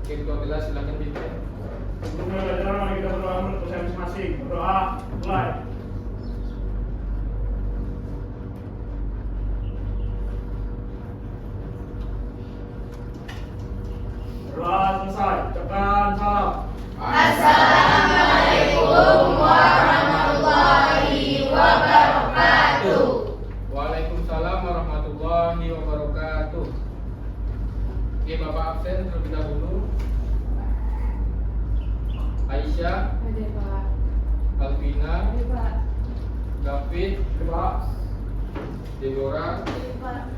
Ketua kelas silakan pimpin. Sebelumnya belajar, mari kita berdoa menurut usaha masing-masing. Berdoa, mulai. Berdoa selesai. Ucapkan salam. Assalamualaikum warahmatullahi wabarakatuh. Waalaikumsalam warahmatullahi wabarakatuh. Oke, Bapak absen terlebih dahulu. Aisyah, Hadir Pak. Alvina, Hadir Pak. David, Berdoa. Deborah, Hadir Pak.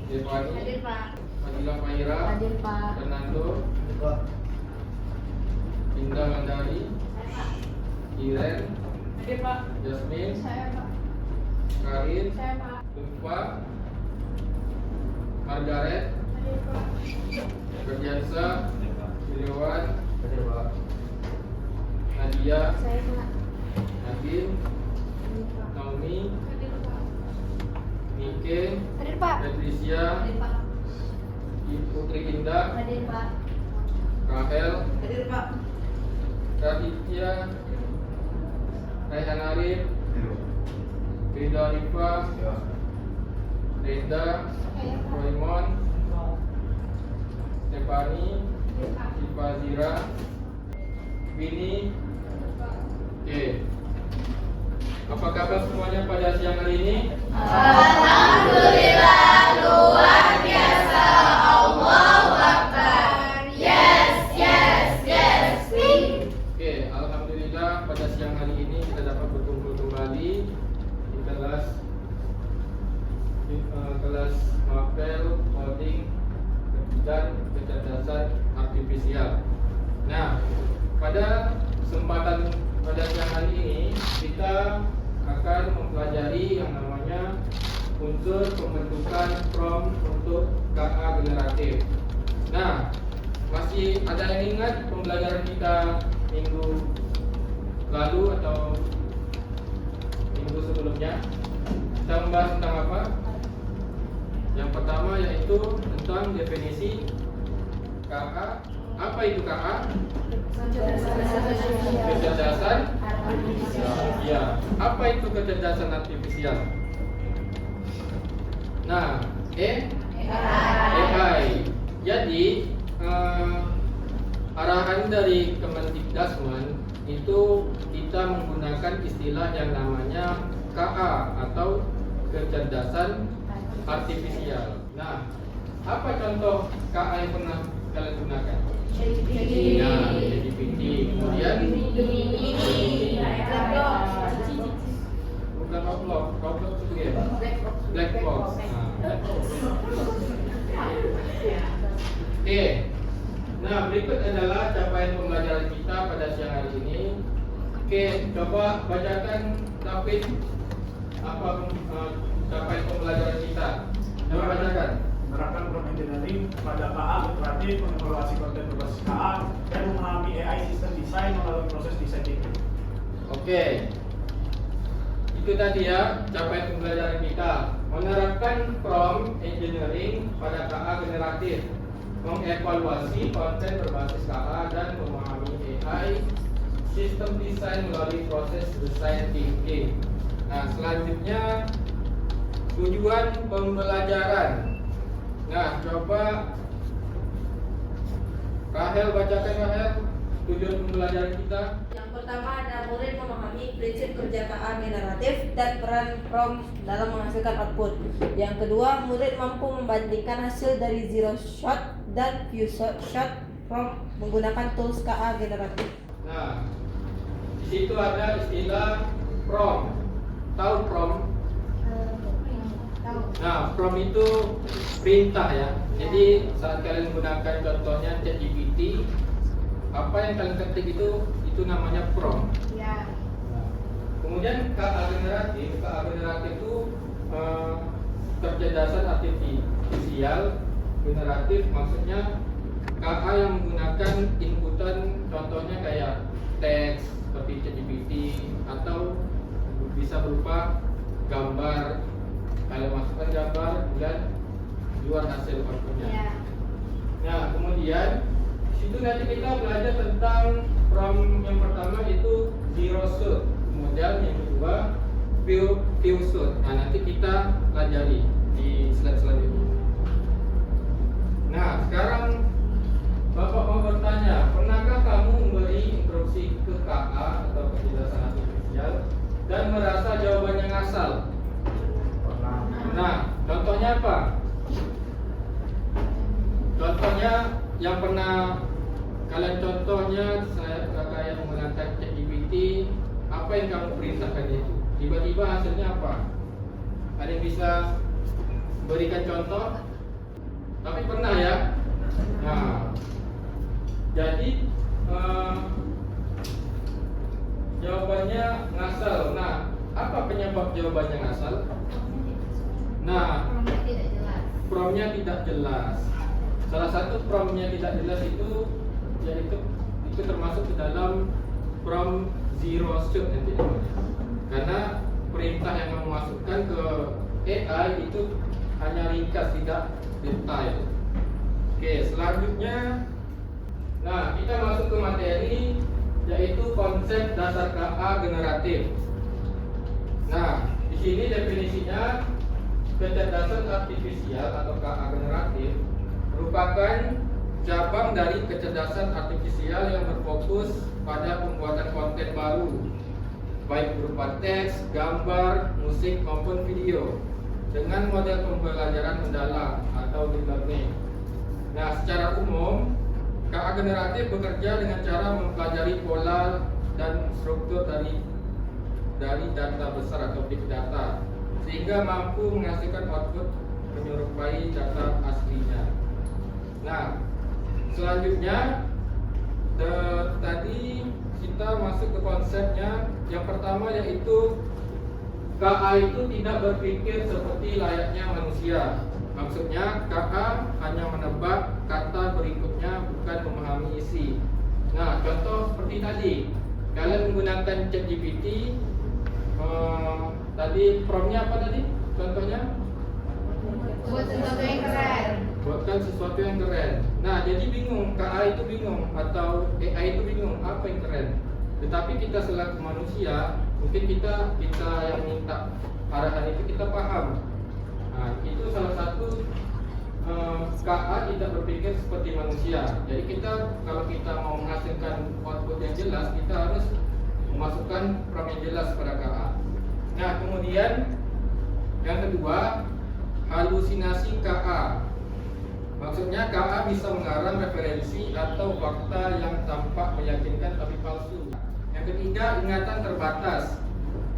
Devani, Hadir Pak. Fadila Faira, Hadir Pak. Fernando, Indah Mandari, Iren, Hadir Pak. Jasmine, Saya Pak. Karin, Saya Pak. Lutfa, Margaret, Hadir Pak. Berjansa, Iriwan, Nadia, Saya Pak. Nabil, Hadir Pak. Naomi, Hadir Pak. Nike, Hadir Pak. Patricia, Hadir Pak. Putri Indah, Hadir Pak. Rahel, Hadir Pak. Raditya, Raihan Arif, Rida Rifa, Renda, Saya Pak. Roymon, Stefani, Hadir Pak. Siva Zira, Winnie. Oke. Apa kabar semuanya pada siang hari ini? Alhamdulillah luar biasa. Allahu Akbar. Yes, yes, yes. Oke, alhamdulillah pada siang hari ini kita dapat berkumpul kembali di kelas Mapel Coding dan Kecerdasan Artifisial. Nah, pada kesempatan pada siang hari ini kita akan mempelajari yang namanya unsur pembentukan prompt untuk KA generatif. Nah, masih ada yang ingat pembelajaran kita minggu lalu atau minggu sebelumnya? Kita membahas tentang apa? Yang pertama yaitu tentang definisi KA. Apa itu KA? Kecerdasan ya. Apa itu kecerdasan artifisial? Nah, AI. Jadi arahan dari Kemendikbudristek itu kita menggunakan istilah yang namanya KA atau kecerdasan artifisial. Nah, apa contoh KA yang pernah kalian gunakan? Nah, ChatGPT. Kemudian bukan Roblox itu ya, Black Box. Nah, Black Box. Oke. Nah, berikut adalah capaian pembelajaran kita pada siang hari ini. Oke, coba bacakan David apa capaian pembelajaran kita. Coba bacakan. Menerapkan prompt engineering pada KA generatif, mengevaluasi konten berbasis KA, dan memahami AI sistem desain melalui proses desain thinking. Oke. Itu tadi ya capaian pembelajaran kita. Menerapkan prompt engineering pada KA generatif, mengevaluasi konten berbasis KA dan memahami AI sistem desain melalui proses desain thinking. Nah, selanjutnya tujuan pembelajaran. Nah, coba Rahel bacakan, Rahel, tujuan pembelajaran kita. Yang pertama adalah murid memahami prinsip kerja KA generatif dan peran prompt dalam menghasilkan output. Yang kedua, murid mampu membandingkan hasil dari zero shot dan few shot prompt menggunakan tools KA generatif. Nah, di situ ada istilah prompt. Tahu prompt? Nah, prompt itu perintah ya. Jadi saat kalian gunakan contohnya ChatGPT, apa yang kalian ketik itu namanya prompt. Ya. Nah, kemudian KA generatif itu kecerdasan artifisial generatif, maksudnya KA yang menggunakan inputan contohnya kayak teks seperti ChatGPT atau bisa berupa gambar. Kalau masukkan gambar dan keluar hasil outputnya. Ya. Nah, kemudian situ nanti kita belajar tentang prompt yang pertama itu zero shoot, kemudian yang kedua few shoot. Nah, nanti kita pelajari di slide selanjutnya. Nah, sekarang Bapak mau bertanya, pernahkah kamu memberi instruksi ke KA atau kecerdasan artifisial dan merasa jawabannya ngasal? Nah, contohnya apa? Contohnya yang pernah kalian contohnya saya kayak menggunakan ChatGPT, apa yang kamu perintahkan itu? Tiba-tiba hasilnya apa? Ada yang bisa berikan contoh? Tapi pernah ya? Nah, jadi jawabannya ngasal. Nah, apa penyebab jawabannya ngasal? Nah, Tidak jelas. prompt-nya tidak jelas. Salah satu prompt-nya tidak jelas itu yaitu itu termasuk di dalam prompt zero shoot nanti namanya. Karena perintah yang kamu masukkan ke AI itu hanya ringkas, tidak detail. Oke, selanjutnya, nah kita masuk ke materi yaitu konsep dasar KA generatif. Nah, di sini definisinya kecerdasan artifisial atau KA generatif merupakan cabang dari kecerdasan artifisial yang berfokus pada pembuatan konten baru, baik berupa teks, gambar, musik maupun video, dengan model pembelajaran mendalam atau deep learning. Nah, secara umum, KA generatif bekerja dengan cara mempelajari pola dan struktur dari data besar atau big data, sehingga mampu menghasilkan output menyerupai data aslinya. Nah, selanjutnya tadi kita masuk ke konsepnya. Yang pertama yaitu KA itu tidak berpikir seperti layaknya manusia. Maksudnya KA hanya menebak kata berikutnya, bukan memahami isi. Nah, contoh seperti tadi, kalian menggunakan ChatGPT. Tadi prompt-nya apa tadi? Contohnya? Buat sesuatu yang keren. Buatkan sesuatu yang keren. Nah, jadi bingung, KA itu bingung atau AI itu bingung apa yang keren. Tetapi kita selaku manusia, mungkin kita yang minta arahan itu kita paham. Nah, itu salah satu KA tidak berpikir seperti manusia. Jadi kita kalau kita mau menghasilkan output yang jelas, kita harus memasukkan prompt yang jelas pada KA. Nah, kemudian yang kedua, halusinasi KA. Maksudnya KA bisa mengarang referensi atau fakta yang tampak meyakinkan tapi palsu. Yang ketiga, ingatan terbatas.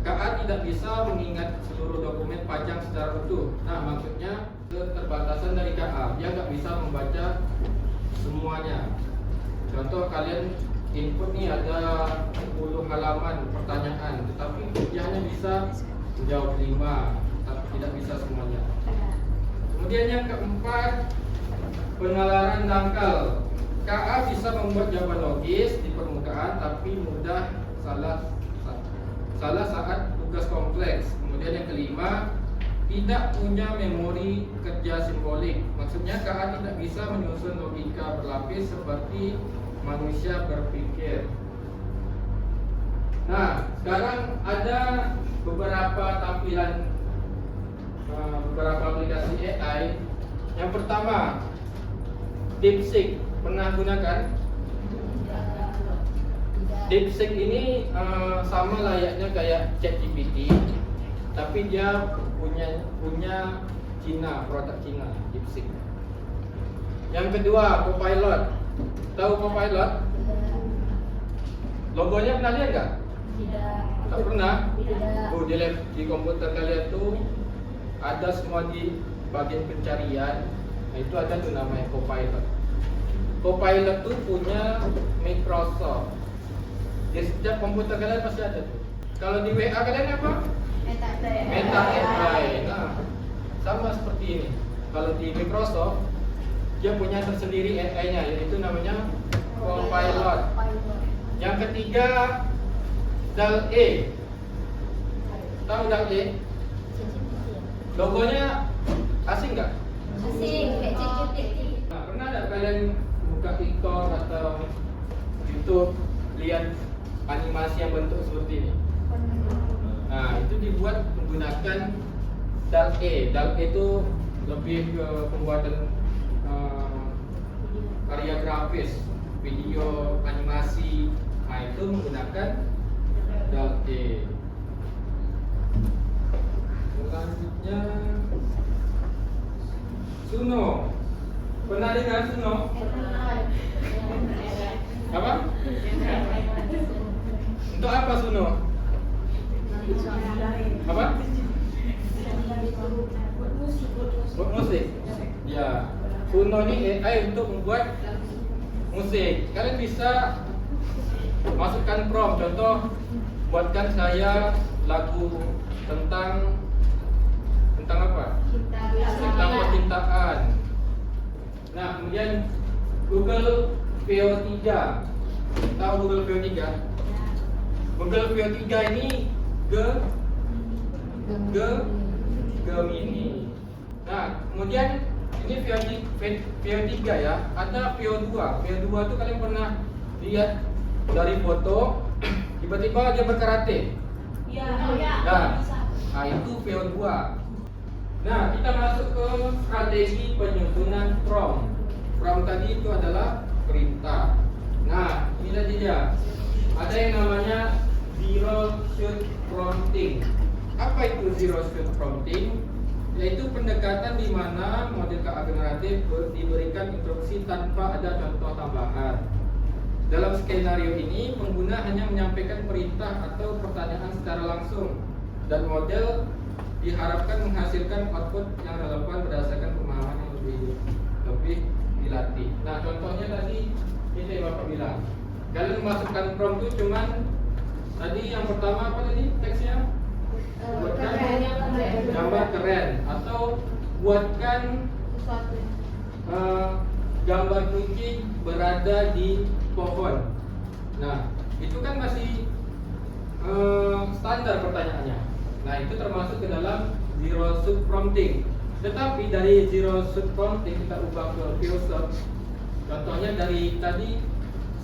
KA tidak bisa mengingat seluruh dokumen panjang secara utuh. Nah, maksudnya keterbatasan dari KA, dia nggak bisa membaca semuanya. Contoh, kalian input nih ada 10 halaman pertanyaan, tetapi dia hanya bisa menjawab 5, tapi tidak bisa semuanya. Kemudian yang keempat, penalaran dangkal. KA bisa membuat jawaban logis di permukaan tapi mudah salah saat tugas kompleks. Kemudian yang kelima, tidak punya memori kerja simbolik. Maksudnya KA tidak bisa menyusun logika berlapis seperti manusia berpikir. Nah, sekarang ada beberapa tampilan beberapa aplikasi AI. Yang pertama, DeepSeek. Pernah gunakan? DeepSeek ini sama layaknya kayak ChatGPT, tapi dia punya Cina, produk Cina, DeepSeek. Yang kedua, Copilot. Tahu Copilot? Logonya pernah lihat nggak? Tidak. Tak pernah? Tidak. Oh, di komputer kalian tuh ada semua di bagian pencarian. Nah, itu ada tuh namanya Copilot. Copilot tuh punya Microsoft. Di setiap komputer kalian pasti ada tuh. Kalau di WA kalian apa? Meta AI. Nah, sama seperti ini. Kalau di Microsoft, dia punya tersendiri AI-nya, yaitu namanya Copilot. Yang ketiga, DALL-E. Tahu DALL-E? Logonya asing nggak? Asing, kayak ChatGPT. Nah, pernah nggak kalian buka TikTok atau YouTube, lihat animasi yang bentuk seperti ini. Nah, itu dibuat menggunakan DALL-E. DALL-E itu lebih ke pembuatan karya grafis, video, animasi. Nah, itu menggunakan DALL-E. Selanjutnya Suno. Pernah dengar Suno? Apa? Untuk apa Suno? Apa? Buat musik. Ya. Suno ini AI untuk membuat musik. Kalian bisa masukkan prompt. Contoh, buatkan saya lagu tentang apa? Tentang percintaan. Nah, kemudian Google VO3. Tahu Google VO3? Google VO3 ini Gemini. Nah, kemudian ini VO3 ya. Ada VO2. VO2 itu kalian pernah lihat dari foto, tiba-tiba dia berkarate. Nah, itu VO2. Nah, kita masuk ke strategi penyusunan prompt. Prompt tadi itu adalah perintah. Nah, ini tadi dia. Ada yang namanya zero shoot prompting. Apa itu zero shoot prompting? Yaitu pendekatan di mana model KA generatif diberikan instruksi tanpa ada contoh tambahan. Dalam skenario ini, pengguna hanya menyampaikan perintah atau pertanyaan secara langsung, dan model diharapkan menghasilkan output yang relevan berdasarkan pemahaman yang lebih dilatih. Nah, contohnya tadi ini yang Bapak bilang. Kalian memasukkan prompt itu cuman tadi yang pertama apa tadi teksnya? Buatkan gambar keren atau buatkan gambar kucing berada di pohon. Nah, itu kan masih standar pertanyaannya. Nah, itu termasuk ke dalam zero shoot prompting. Tetapi dari zero shoot prompting kita ubah ke pure shoot. Contohnya dari tadi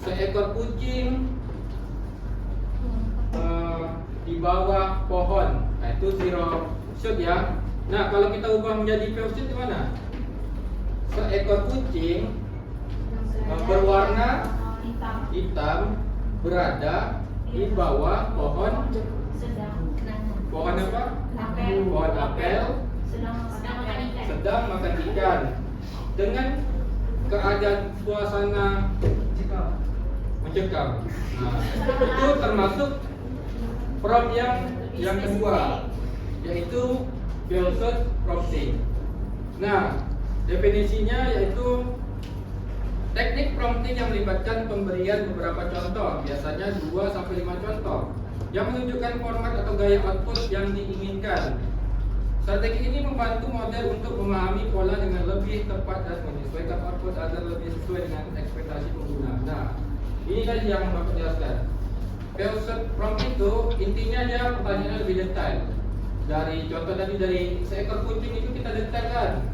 seekor kucing di bawah pohon. Nah, itu zero shoot ya. Nah, kalau kita ubah menjadi pure shoot gimana? Seekor kucing berwarna hitam berada di bawah pohon. Pohon apa? Pohon apel sedang makan ikan. Dengan keadaan suasana mencekam. Nah, itu termasuk prompt yang kedua, yaitu pure shoot prompting. Nah, definisinya yaitu teknik prompting yang melibatkan pemberian beberapa contoh, biasanya 2-5 contoh, yang menunjukkan format atau gaya output yang diinginkan. Strategi ini membantu model untuk memahami pola dengan lebih tepat dan menyesuaikan output agar lebih sesuai dengan ekspektasi pengguna. Nah, ini tadi yang Bapak jelaskan. Pure shoot prompt itu intinya dia pertanyaannya lebih detail. Dari contoh tadi dari seekor kucing itu kita detailkan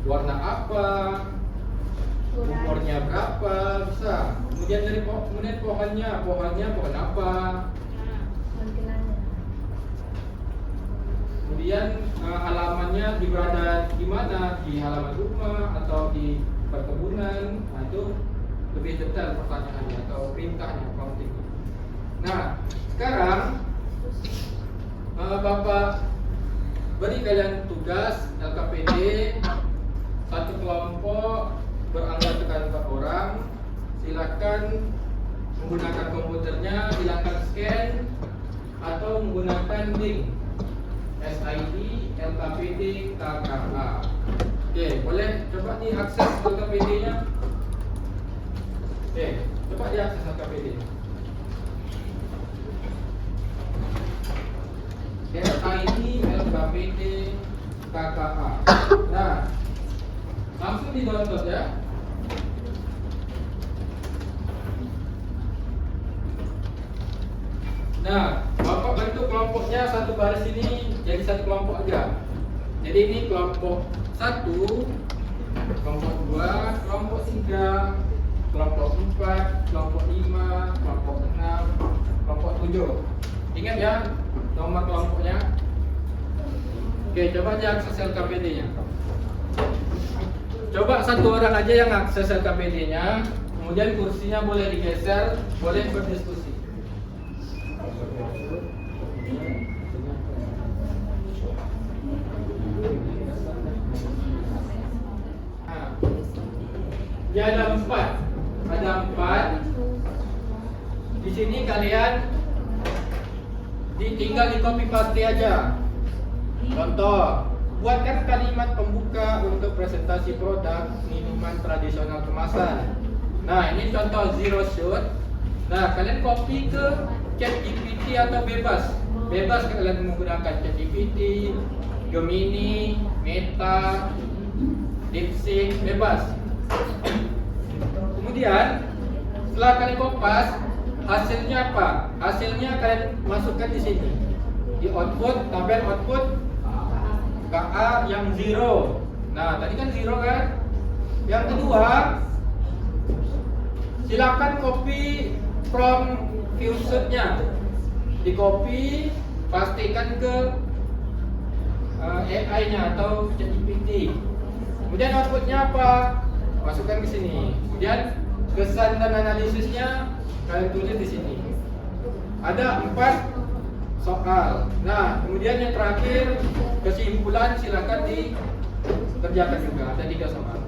warna apa, umurnya berapa, bisa. Kemudian dari pohonnya pohon apa. Kemudian halamannya berada di mana, di halaman rumah atau di perkebunan. Nah, itu lebih detail pertanyaannya atau perintahnya prompting. Nah, sekarang Bapak beri kalian tugas LKPD satu kelompok beranggotakan 4 orang. Silakan menggunakan komputernya, silakan scan atau menggunakan link SID LKPD KKA. Oke, boleh coba diakses LKPD-nya. Oke, coba diakses LKPD. SID LKPD KKA. Nah, langsung di download ya. Nah, Bapak bentuk kelompoknya satu baris ini jadi satu kelompok aja. Jadi ini kelompok 1, kelompok 2, kelompok 3, kelompok 4, kelompok 5, kelompok 6, kelompok 7. Ingat ya nomor kelompoknya. Oke, coba aja akses LKPD-nya. Coba satu orang aja yang akses LKPD-nya, kemudian kursinya boleh digeser, boleh berdiskusi. Nah, ya ada 4. Di sini kalian tinggal di copy paste aja. Contoh, buatkan kalimat pembuka untuk presentasi produk minuman tradisional kemasan. Nah, ini contoh zero shot. Nah, kalian copy ke ChatGPT atau bebas. Bebas kalian menggunakan ChatGPT, Gemini, Meta, DeepSeek, bebas. Kemudian setelah kalian kopas, hasilnya apa? Hasilnya kalian masukkan di sini. Di output, tabel output KA yang 0. Nah, tadi kan 0 kan? Yang kedua, silakan copy from viewsheet-nya. Di copy, pastikan ke AI-nya atau ChatGPT. Kemudian outputnya apa? Masukkan ke sini. Kemudian kesan dan analisisnya kalian tulis di sini. Ada 4 soal. Nah, kemudian yang terakhir kesimpulan silakan dikerjakan juga. Ada 3 soal.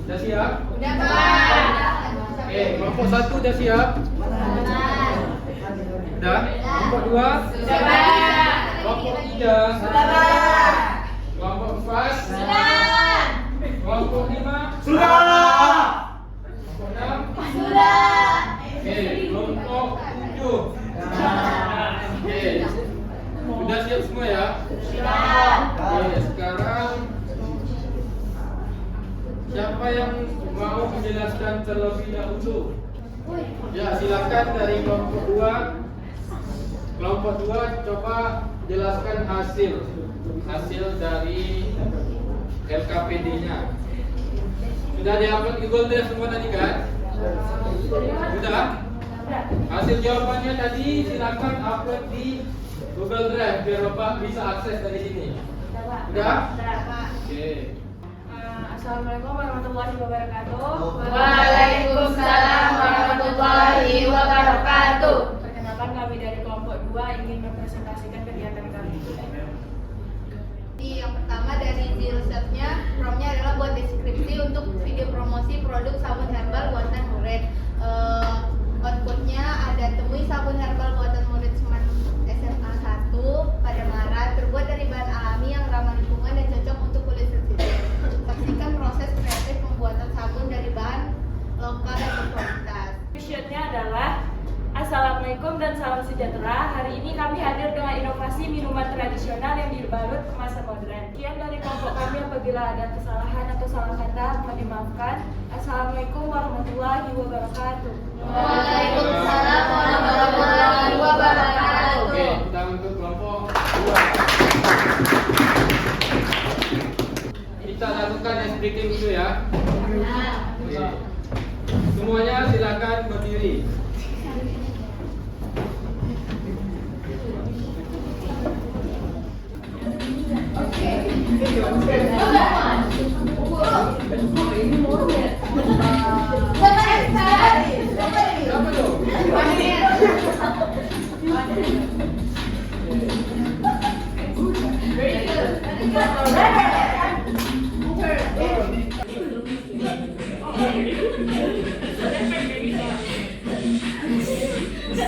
Udah siap? Udah, Pak. Oke, kelompok 1 udah siap? Udah? Kelompok 2? Sudah, Pak. Kelompok 3? Sudah, Pak. Kelompok 4? Sudah. Kelompok 5? Sudah. Kelompok 6? Sudah. Oke, kelompok 7. Oke. Udah siap semua ya? Siap. Oke, sekarang siapa yang mau menjelaskan terlebih dahulu? Ya, silakan dari kelompok 2. Kelompok 2 coba jelaskan hasil dari LKPD-nya. Sudah diupload di Google Drive semua tadi kan? Sudah? Hasil jawabannya tadi silakan upload di Google Drive biar Bapak bisa akses dari sini. Sudah? Oke. Assalamualaikum warahmatullahi wabarakatuh. Waalaikumsalam warahmatullahi wabarakatuh. Perkenalkan, kami dari kelompok 2 ingin mempresentasikan kegiatan kami. Yang pertama dari zero step-nya, promnya adalah buat deskripsi untuk video promosi produk sabun herbal buatan murid. Outputnya ada temui sabun herbal buatan murid Seman SMA 1 pada Maret, terbuat dari bahan alami yang ramah lingkungan dan cocok untuk kulit sensitif. Saksikan proses kreatif pembuatan sabun dari bahan lokal dan berkualitas. Visionnya adalah Assalamualaikum dan salam sejahtera. Hari ini kami hadir dengan inovasi minuman tradisional yang dibalut kemasan modern. Sekian dari kelompok kami, apabila ada kesalahan atau salah kata mohon dimaafkan. Assalamualaikum warahmatullahi wabarakatuh. Waalaikumsalam warahmatullahi wabarakatuh. Oke, kita untuk kelompok 2. Kita lakukan ice breaking dulu ya. Oke. Semuanya silakan berdiri. Ini mau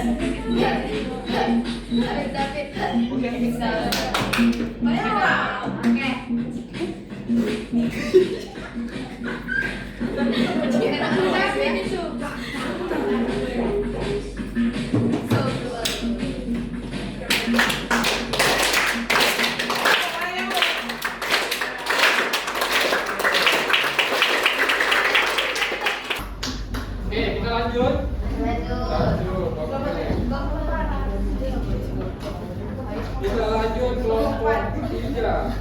David. Oke. Oke. Oke, kita lanjut. Lanjut. Kita lanjut kelompok 3.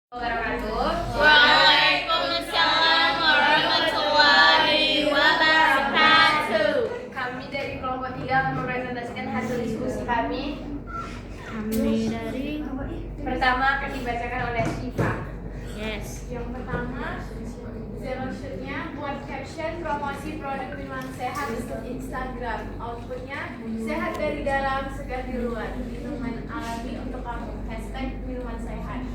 Wabarakatuh. Waalaikumsalam warahmatullahi wabarakatuh. Kami dari kelompok 3 mempresentasikan hasil diskusi kami. dari Pertama akan dibacakan oleh Syifa. yes. Yang pertama, zero shoot-nya buat caption promosi produk minuman sehat untuk Instagram. Outputnya sehat dari dalam, segar di luar. Minuman alami untuk kamu. Hashtag minuman sehat.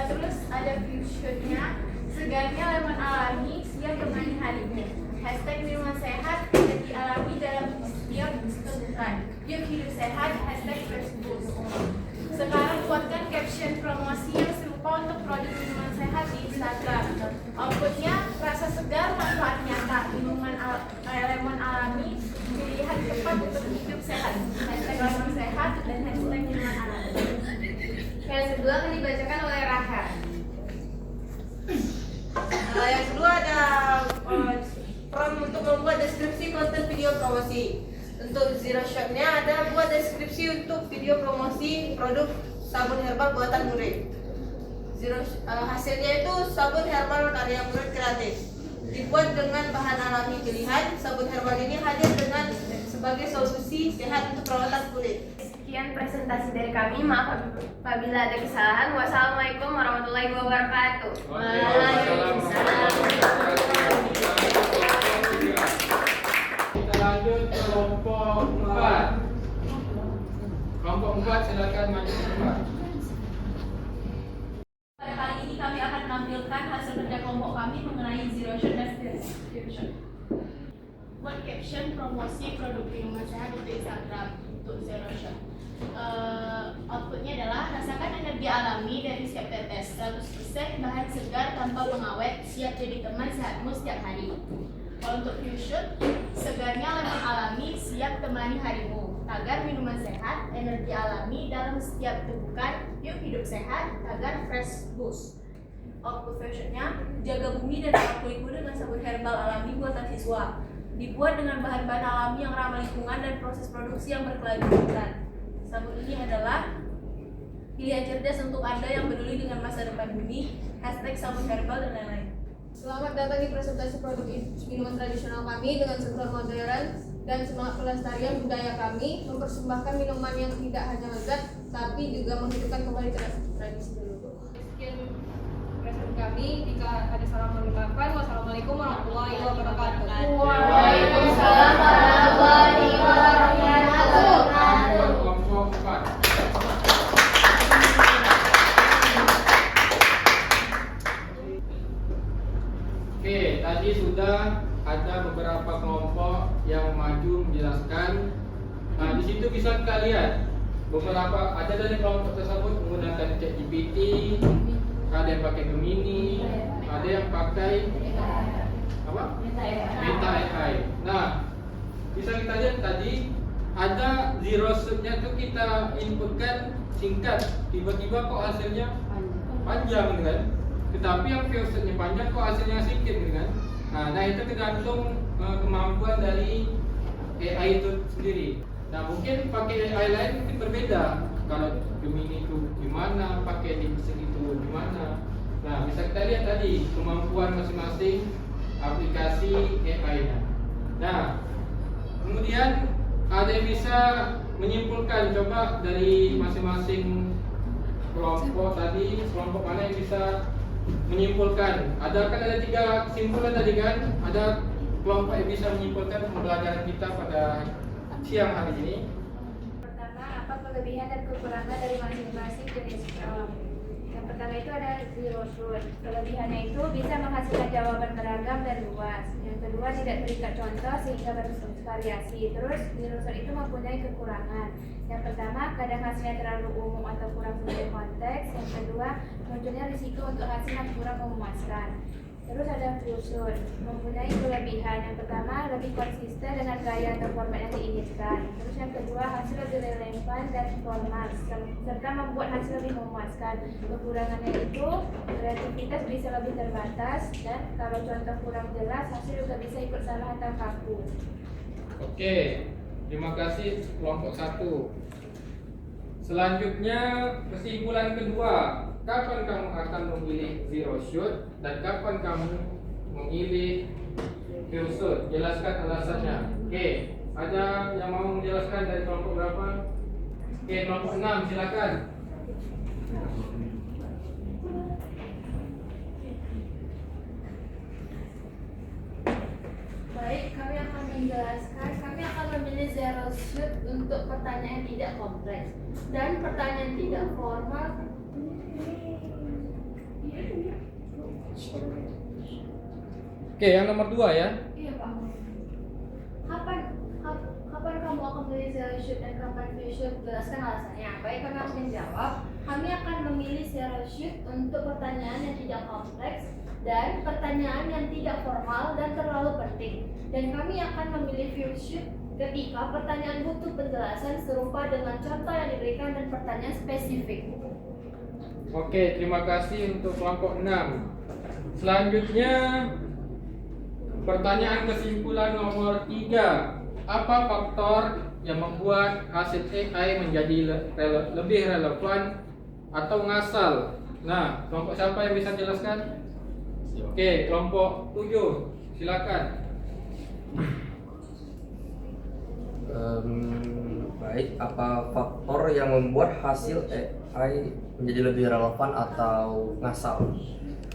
Terus ada view shoot-nya. Segarnya lemon alami, siap temani harimu. Hashtag minuman sehat, energi alami dalam setiap temukan. Yuk hidup sehat. Hashtag Facebook. Sekarang buatkan caption promosi yang serupa untuk produk minuman sehat di Instagram. Outputnya rasa segar, manfaat nyata. Minuman lemon alami, pilihan tepat untuk hidup sehat. Hashtag lemon sehat dan hashtag minuman alami. Yang kedua akan dibacakan oleh Raha. Yang kedua ada prompt untuk membuat deskripsi konten video promosi. Untuk zero shot-nya ada buat deskripsi untuk video promosi produk sabun herbal buatan murid. Hasilnya itu sabun herbal karya murid kreatif. Dibuat dengan bahan alami pilihan, sabun herbal ini hadir dengan sebagai solusi sehat untuk perawatan kulit. Sekian presentasi dari kami. Maaf apabila ada kesalahan. Wassalamualaikum warahmatullahi wabarakatuh. Kita lanjut ke kelompok 4. Kelompok 4 silakan maju ke depan. Pada kali ini kami akan menampilkan hasil kerja kelompok kami mengenai zero shot dan zero shot. Buat caption promosi produk minuman sehat untuk Instagram untuk zero shot. Outputnya adalah rasakan energi alami dari setiap tetes, 100% bahan segar tanpa pengawet, siap jadi teman sehatmu setiap hari. Kalau untuk view shoot, segarnya lemon alami, siap temani harimu. Tagar minuman sehat, energi alami dalam setiap tubukan, yuk hidup sehat, tagar fresh boost. Output view shootnya, jaga bumi dan rawat kulitmu dengan sabun herbal alami buatan siswa. Dibuat dengan bahan-bahan alami yang ramah lingkungan dan proses produksi yang berkelanjutan. Sabun ini adalah pilihan cerdas untuk Anda yang peduli dengan masa depan bumi. Hashtag sabun herbal dan lain-lain. Selamat datang di presentasi produk minuman tradisional kami dengan sentuhan modern dan semangat pelestarian budaya kami, mempersembahkan minuman yang tidak hanya lezat tapi juga menghidupkan kembali tradisi dulu. Sekian presentasi kami. Jika ada salah mohon dimaafkan. Wassalamualaikum warahmatullahi wabarakatuh. Waalaikumsalam warahmatullahi wabarakatuh. Kelompok 4. Oke, tadi sudah ada beberapa kelompok yang maju menjelaskan. Nah, di situ bisa kita lihat beberapa ada dari kelompok tersebut menggunakan ChatGPT, ada yang pakai Gemini, ada yang pakai apa? Meta AI. Nah, bisa kita lihat tadi ada zero shoot-nya itu kita inputkan singkat, tiba-tiba kok hasilnya panjang gitu kan. Tetapi yang view shoot-nya panjang kok hasilnya sedikit gitu kan. Nah, itu tergantung kemampuan dari AI itu sendiri. Nah, mungkin pakai AI lain mungkin berbeda. Kalau Gemini itu gimana, pakai DeepSeek itu gimana. Nah, bisa kita lihat tadi kemampuan masing-masing aplikasi AI-nya. Nah, kemudian ada yang bisa menyimpulkan, coba dari masing-masing kelompok tadi, kelompok mana yang bisa menyimpulkan? Ada kan ada 3 kesimpulan tadi kan? Ada kelompok yang bisa menyimpulkan pembelajaran kita pada siang hari ini. Pertama, apa kelebihan dan kekurangan dari masing-masing jenis prompt? Yang pertama itu ada zero shoot. Kelebihannya itu bisa menghasilkan jawaban beragam dan luas. Yang kedua, tidak berikan contoh sehingga bervariasi. Terus zero shot itu mempunyai kekurangan. Yang pertama, kadang hasilnya terlalu umum atau kurang sesuai konteks. Yang kedua, munculnya risiko untuk hasil yang kurang memuaskan. Terus ada few shot, mempunyai kelebihan. Yang pertama, lebih konsisten dengan gaya atau format yang diinginkan. Terus yang kedua, hasil lebih relevan dan formal, serta membuat hasil lebih memuaskan. Kekurangannya itu, kreativitas bisa lebih terbatas, dan kalau contoh kurang jelas, hasil juga bisa ikut salah atau kaku. Oke, terima kasih kelompok 1. Selanjutnya kesimpulan kedua, kapan kamu akan memilih zero shoot dan kapan kamu memilih few shoot? Jelaskan alasannya. Oke, ada yang mau menjelaskan dari kelompok berapa? Oke, kelompok 6 silakan. Baik, kami akan menjelaskan. Kami akan memilih zero shoot untuk pertanyaan tidak kompleks dan pertanyaan tidak formal. Oke, yang nomor 2 ya. Iya Pak. Kapan kamu akan memilih zero shoot dan kapan few shoot? Jelaskan alasannya. Baik, kami akan menjawab. Kami akan memilih zero shoot untuk pertanyaan yang tidak kompleks dan pertanyaan yang tidak formal dan terlalu penting. Dan kami akan memilih few shoot ketika pertanyaan butuh penjelasan serupa dengan contoh yang diberikan dan pertanyaan spesifik. Oke, terima kasih untuk kelompok 6. Selanjutnya pertanyaan kesimpulan nomor 3. Apa faktor yang membuat hasil AI menjadi lebih relevan atau ngasal? Nah, kelompok siapa yang bisa jelaskan? Oke, kelompok 7, silakan. Baik, apa faktor yang membuat hasil AI menjadi lebih relevan atau ngasal?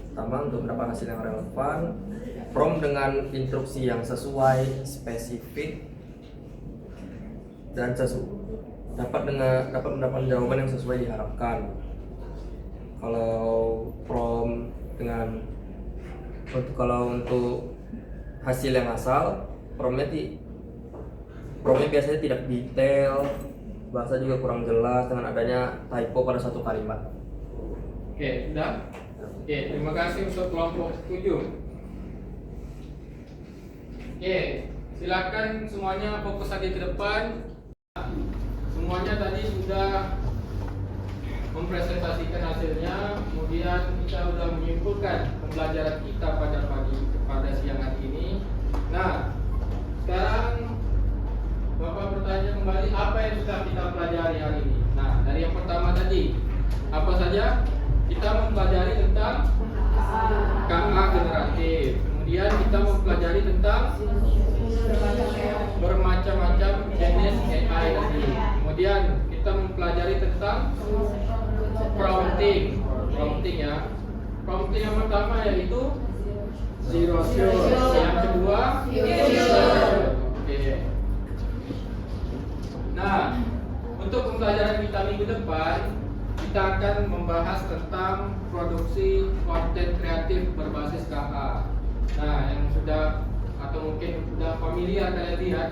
Pertama, untuk mendapat hasil yang relevan, prompt dengan instruksi yang sesuai, spesifik, dan dapat mendapat jawaban yang sesuai diharapkan. Kalau prompt dengan untuk hasil yang asal, promptnya biasanya tidak detail, bahasa juga kurang jelas dengan adanya typo pada satu kalimat. Oke, sudah? Oke, terima kasih untuk kelompok 7. Oke, silakan semuanya fokus lagi ke depan. Semuanya tadi sudah mempresentasikan hasilnya, kemudian kita sudah menyimpulkan pembelajaran kita pada siang hari ini. Nah, sekarang Bapak bertanya kembali apa yang sudah kita pelajari hari ini. Nah, dari yang pertama tadi, apa saja? Kita mempelajari tentang KA generatif. Kemudian kita mempelajari tentang bermacam-macam jenis AI tadi. Kemudian kita mempelajari tentang prompting ya. Prompting yang pertama yaitu zero shoot. Yang kedua Oke. Nah, untuk pembelajaran kita minggu depan, kita akan membahas tentang produksi konten kreatif berbasis KA. Nah, yang sudah atau mungkin sudah familiar kalian lihat,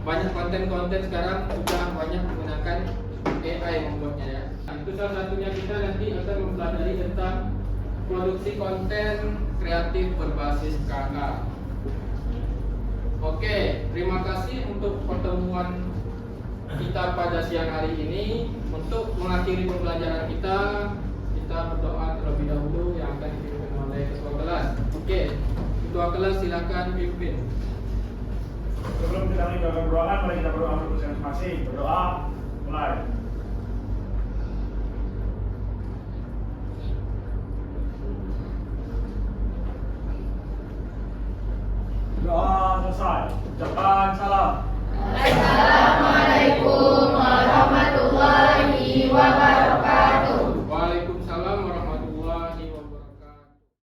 banyak konten-konten sekarang sudah banyak menggunakan AI membuatnya ya. Nah, itu salah satunya kita nanti akan mempelajari tentang produksi konten kreatif berbasis KA. Oke, terima kasih untuk pertemuan kita pada siang hari ini. Untuk mengakhiri pembelajaran kita berdoa terlebih dahulu yang akan dipimpin oleh ketua kelas. Oke, ketua kelas silakan pimpin. Sebelum kita meninggalkan ruangan, mari kita berdoa untuk masing-masing. Berdoa, mulai. Doa selesai. Ucapkan salam.